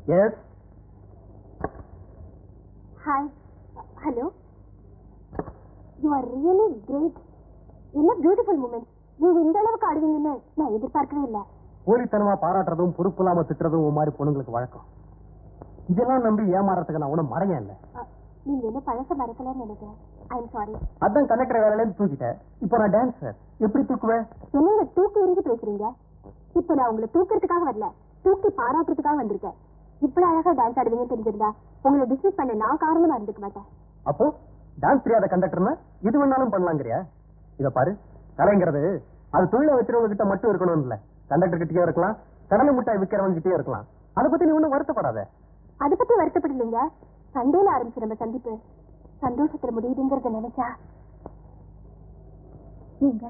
S. Hi. Hello. You are really great. என்ன beautiful moment. நீங்க இந்த அளவுக்கு ஆடுவீங்கன்னு நான் எதிர்பார்க்கவே இல்லை. போலித்தனமா பாராட்டுறதும் பொறுப்பு இல்லாம திட்டுறதும் ஒரு மாதிரி பொண்ணுங்களுக்கு வழக்கம். இதெல்லாம் நம்பி ஏமாறதுக்கு நான் ஒன்னும் மறையன் இல்லை. நீங்க என்ன பழச மறக்கலன்னு நினைக்கிறேன். I am sorry. அதான் கண்டக்டர் வேலையில இருந்து தூக்கிட்டேன். இப்போ நான் டான்ஸர். எப்படி தூக்குவேன்? என்னங்க தூக்கி எறிஞ்சு பேசுறீங்க? இப்ப நான் உங்களை தூக்கிறதுக்காக வரல, தூக்கி பாராட்டுறதுக்காக வந்திருக்கேன். இவ்வளவு அழகா டான்ஸ் ஆடுவீங்கன்னு தெரிஞ்சிருந்தா உங்களை டிஸ்மிஸ் பண்ண நான் காரணமா இருந்துக்க மாட்டேன். அப்போ டான்ஸ் தெரியாத கண்டக்டர்னா எது வேணாலும் பண்ணலாங்கிறியா? இத பாரு, கலைங்கிறது அது தொழிலை வச்சிருவங்க கிட்ட மட்டும் இருக்கணும் இல்ல. கண்டக்டர் கிட்டே இருக்கலாம், கடலை முட்டாய் விற்கிறவங்க கிட்டே இருக்கலாம். அதை பத்தி நீ ஒன்னும் வருத்தப்படாத. அதை பத்தி வருத்தப்படலீங்க. சண்டேல ஆரம்பிச்சு நம்ம சந்திப்பு சந்தோஷத்துல முடியுதுங்கிறத நினைச்சா. நீங்க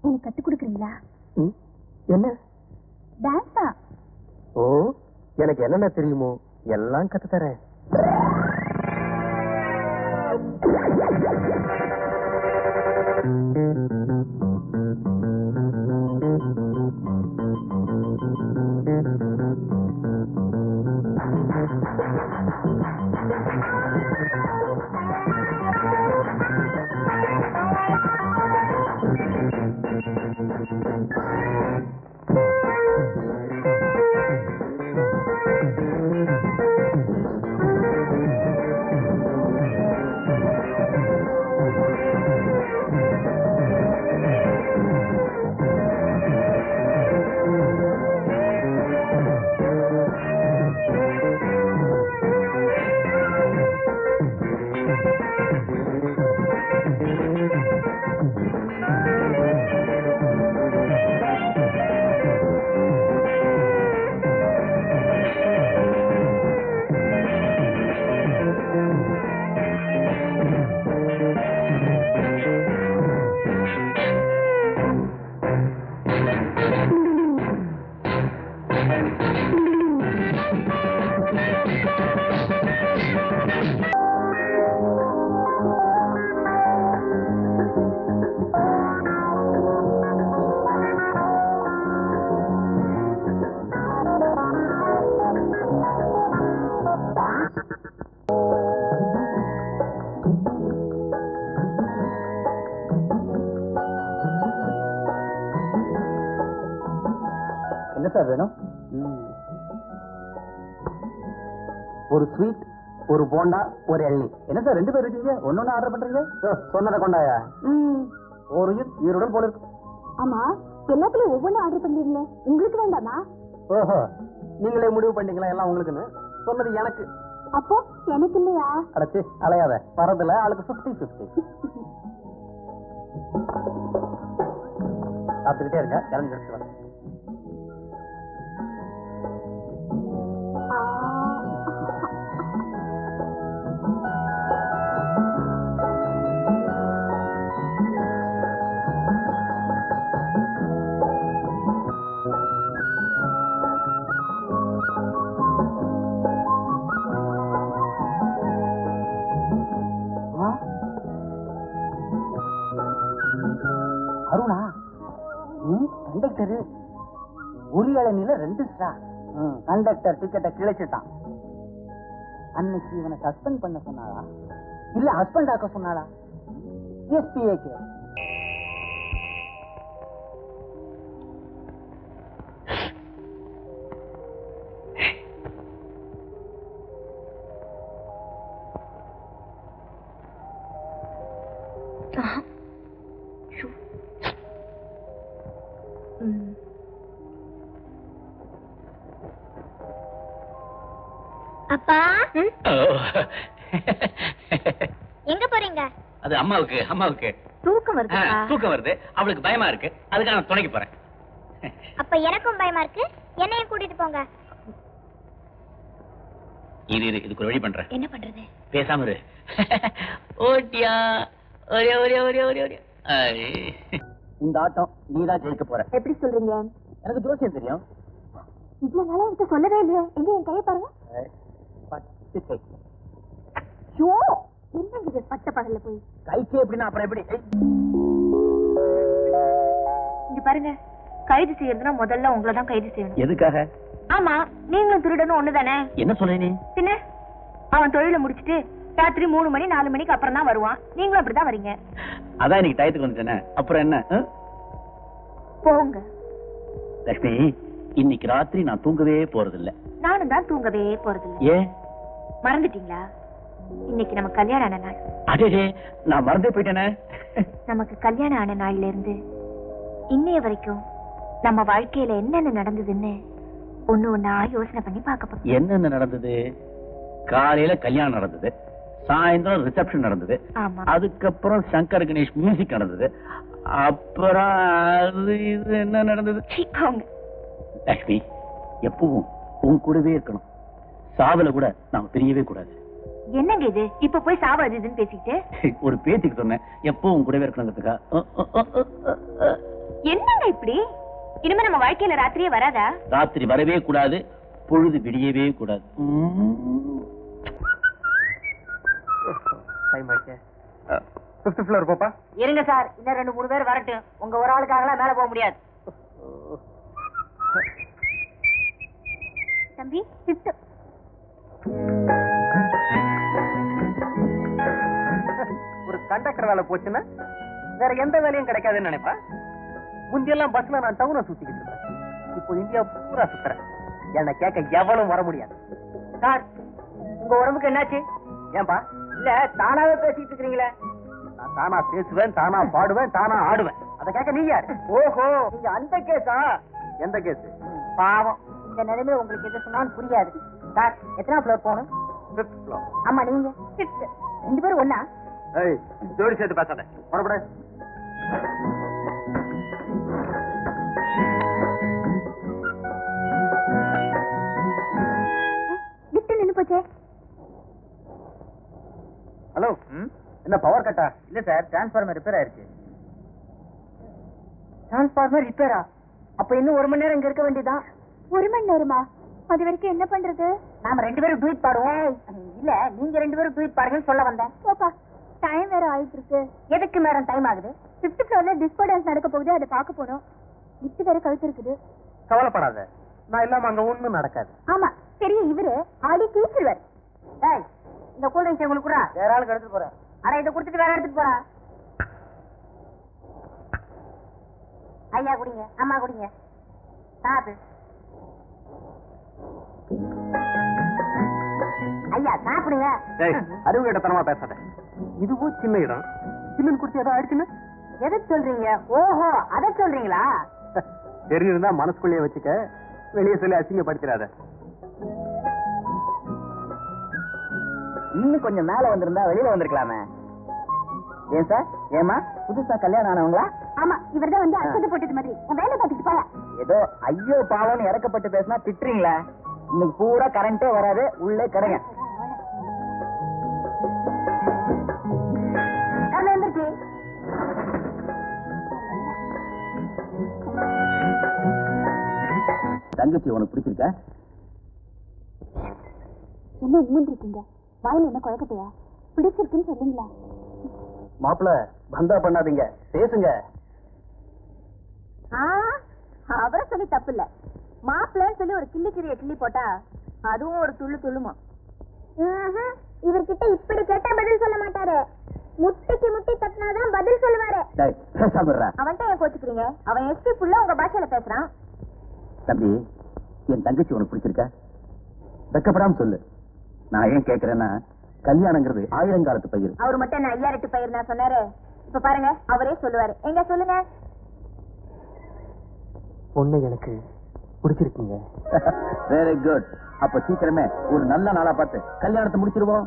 எனக்கு கத்து கொடுக்குறீங்களா? என்ன டான்ஸா? ஓ, எனக்கு என்னென்ன தெரியுமோ எல்லாம் கத்து தரேன். என்ன சார் வேணும்? ஒரு ஸ்வீட், ஒரு போண்டா, ஒரு எள்ளி. என்ன சார் 2 பேர் இருக்கீங்க, ஒன்னொன்னு ஆர்டர் பண்றீங்க? சொன்னதை கொண்டாயா? ஒரு ஈருடன் போல இருக்கு. ஆமா, எல்லாத்துலயும் ஒவ்வொன்றும் ஆர்டர் பண்றீங்களே, உங்களுக்கு வேண்டாமா? ஓஹோ, நீங்களே முடிவு பண்ணீங்களா எல்லாம் உங்களுக்குன்னு? சொன்னது எனக்கு. அப்போ எனக்கு இல்லையா? அடைச்சு அலையாத, பரதுல ஆளுக்கு 50-50. சாப்பிட்டுக்கிட்டே இருக்க, கிளம்பி எடுத்து வர. அருணா, கண்டக்டர் ஒரு இளநில 2 ஸ்டார். கண்டக்டர் டிக்கெட்டை கிழிச்சிட்டான். அன்னைக்கு இவனை சஸ்பெண்ட் பண்ண சொன்னாளா இல்ல ஹஸ்பண்ட் ஆக்க சொன்னாளா? எஸ்பிஏக்கு அப்பா எங்க போறீங்க? அது அம்மாவுக்கு தூக்கம் வருது. தூக்கம் வருது, அவளுக்கு பயமா இருக்கு, அதுக்காக நான் துணைக்கு போறேன். அப்ப எனக்கும் பயமா இருக்கு, என்னையும் கூட்டிட்டு போங்க. இதுக்கு ஒரு வழி பண்றேன். என்ன பண்றது? பேசாம இரு. ஓட்டியா ஒரே ஒரே ஒரே ஒரே ஒரே. இந்த ஆட்டம் நீதான் ஜெயிக்க போற. எப்படி சொல்றீங்க? எனக்கு ஜோசியம் தெரியும். இவ்வளவு நாளா எனக்கு சொல்லவே இல்லையா? எங்க என் கையை பாருங்க. பட்டு கை. என்னங்க இது பட்ட பகல்ல போய் கைக்கு எப்படின்னா அப்புறம் எப்படி? இங்க பாருங்க, கைது செய்யறதுன்னா முதல்ல உங்களை தான் கைது செய்யணும். எதுக்காக? ஆமா, நீங்களும் திருடனும் ஒண்ணுதானே? என்ன சொல்ற நீ? பின்ன அவன் தொழிலை முடிச்சிட்டு ராத்திரி 3 மணி 4 மணிக்கு அப்புறம் தான் வருவான். நீங்களும் அப்படிதான் வரீங்க. அதான் இன்னைக்கு டயத்துக்கு வந்துட்டேனே, அப்புறம் என்ன? போங்க. லட்சுமி, இன்னைக்கு ராத்திரி நான் தூங்கவே போறதில்ல. நானும் தான் தூங்கவே போறதில்லை. ஏன் மறந்துட்டீங்களா? இன்னைக்கு நம்ம கல்யாணம் ஆன நாள். அடே, நான் மறந்தே போயிட்டேனே. நமக்கு கல்யாணம் ஆன நாள்ல இருந்து இன்னைய வரைக்கும் நம்ம வாழ்க்கையில என்னென்ன நடந்ததுன்னு ஒண்ணு ஒண்ணா யோசனை பண்ணி பார்க்க போறோம். என்னென்ன நடந்தது? காலையில கல்யாணம் நடந்தது, சாயந்தரம் ரிசப்ஷன் நடந்தது, ஆமா. அதுக்கப்புறம் சங்கர் கணேஷ் மியூசிக் நடந்தது, அப்புறம் அது இது என்ன நடந்தது? அவங்க லட்சுமி, எப்பவும் உன் கூடவே இருக்கணும். சாவல கூட நாம பிரியவே கூடாது. என்னங்க இது? இப்ப போய் சாவாது இதுன்னு பேசிட்டு ஒரு பேச்சுக்கு சொன்னேன், எப்பவும் உன் கூடவே இருக்கணுங்கிறதுக்கா. என்னங்க இப்படி? இனிமே நம்ம வாழ்க்கையில ராத்திரியே வராதா? ராத்திரி வரவே கூடாது, பொழுது விடியவே கூடாது. ஃபிஃப்த் ஃப்ளோர் போப்பா. இருங்க சார், இன்னும் 2-3 பேர் வரட்டும். உங்க ஒரு ஆளுக்காகலாம் மேல போக முடியாது. தம்பி, ஃபிஃப்த். ஒரு கண்டக்டர் வேலை போச்சுன்னா வேற எந்த வேலையும் கிடைக்காதுன்னு நினைப்பா. முந்தியெல்லாம் பஸ்ல நான் டவுனை சுத்திக்கிட்டு இருப்பேன். இப்போ இந்தியா பூரா சுத்துறேன். என்ன கேட்க எவனும் வர முடியாது. சார், உங்க உடம்புக்கு என்னாச்சு? ஏன்பா? இல்ல, தானாவே பேசிட்டு இருக்கீங்களே. நான் தானா பேசுவேன், தானா பாடுவேன், தானா ஆடுவேன். அதை கேட்க நீ யாரு? ஓஹோ, நீங்க அந்த கேஸா? எந்த கேஸ்? பாவம், இந்த நிலைமை உங்களுக்கு எது சொன்னாலும் புரியாது. சார், எத்தனை ஃப்ளோர் போகணும்? Fifth floor. ஆமா, நீங்க ஃபிஃப்த். 2 பேரும் ஒண்ணா? ஏய், ஜோடி சேர்த்து பேசாத. புறப்படு. லிஃப்ட் நின்னு போச்சே. ஹலோ, என்ன பவர் கட்டா? இல்ல சார், டிரான்ஸ்ஃபார்மர் ரிப்பேர் ஆயிருச்சு. டிரான்ஸ்ஃபார்மர் ரிப்பேரா? அப்ப இன்னும் 1 மணி நேரம் இங்க இருக்க வேண்டியதான். 1 மணி நேரமா? அது வரைக்கும் என்ன பண்றது? நாம 2 பேரும் ட்வீட் பாடுவோம். இல்ல, நீங்க 2 பேரும் ட்வீட் பாடுங்கன்னு சொல்ல வந்தேன். போப்பா, டைம் வேற ஆயிட்டு இருக்கு. எதுக்கு மேடம் டைம் ஆகுது? 5th ஃப்ளோர்ல டிஸ்கோ டான்ஸ் நடக்க போகுது, அதை பார்க்க போறோம். லிஃப்ட் வேற கழுத்து இருக்குது. கவலைப்படாத, நான் இல்லாம அங்க ஒண்ணும் நடக்காது. ஆமா, பெரிய இவரு ஆடி டீச்சர். ஏய், இந்த கூல் ட்ரிங்க்ஸ் உங்களுக்கு கூட வேற ஆளுக்கு எடுத்துட்டு போறேன். அட, இதை கொடுத்துட்டு வேற எடுத்துட்டு போறா. ஐயா குடிங்க, அம்மா குடிங்க. சாப்பிடு. ஐயா சாப்பிடுங்க. அறிவு கேட்டத்தனமா பேசாத. இதுவும் சின்ன இடம், சில்லுன்னு குடிச்சு ஏதோ ஆயிடுச்சுன்னு எதை சொல்றீங்க? ஓஹோ, அதை சொல்றீங்களா? தெரிஞ்சிருந்தா மனசுக்குள்ளேயே வச்சுக்க, வெளியே சொல்லி அசிங்கப்படுத்திடாத. இன்னும் கொஞ்சம் மேல வந்திருந்தா வெளியில வந்திருக்கலாமே. ஏன் சார்? ஏமா புதுசா கல்யாணம் ஆனவங்களா? ஆமா, இவர்தான் வந்து அச்சத்தை போட்டது மாதிரி. உன் வேலை பார்த்துட்டு போயா. ஏதோ ஐயோ பாவம்னு இறக்கப்பட்டு பேசினா திட்டுறீங்களா? இன்னைக்கு பூரா கரண்டே வராது, உள்ளே கடைங்க. தங்கச்சி உனக்கு பிடிச்சிருக்க? என்ன உண்மை இருக்கீங்க? வாயில என்ன குழக்கத்தையா? பிடிச்சிருக்குன்னு சொல்லுங்களா? மாப்பிள்ள பந்தா பண்ணாதீங்க, பேசுங்க. அவரை சொல்லி தப்பு இல்ல. மாப்பிள்ளன்னு சொல்லி ஒரு கிள்ளிக்கிறிய கிள்ளி போட்டா அதுவும் ஒரு துள்ளு துள்ளுமா. இவர்கிட்ட இப்படி கேட்டா பதில் சொல்ல மாட்டாரு. முட்டிக்கு முட்டி தட்டினாதான் பதில் சொல்லுவாரு. அவன்கிட்ட ஏன் கோச்சுக்கிறீங்க? அவன் எஸ்பி ஃபுல்லா உங்க பாஷையில பேசுறான். தம்பி, என் தங்கச்சி உனக்கு பிடிச்சிருக்க? வெக்கப்படாம சொல்லு. நான் ஏன் கேக்குறேன்னா, கல்யாணங்கிறது 1000 காலத்து பயிர். அவர் மட்டும் என்ன 5000 பயிர் நான் சொன்னாரு? இப்ப பாருங்க, அவரே சொல்லுவாரு. எங்க சொல்லுங்க. பொண்ணு எனக்கு பிடிச்சிருக்கீங்க. Very good. அப்ப சீக்கிரமே ஒரு நல்ல நாளா பார்த்து கல்யாணத்தை முடிச்சிருவோம்.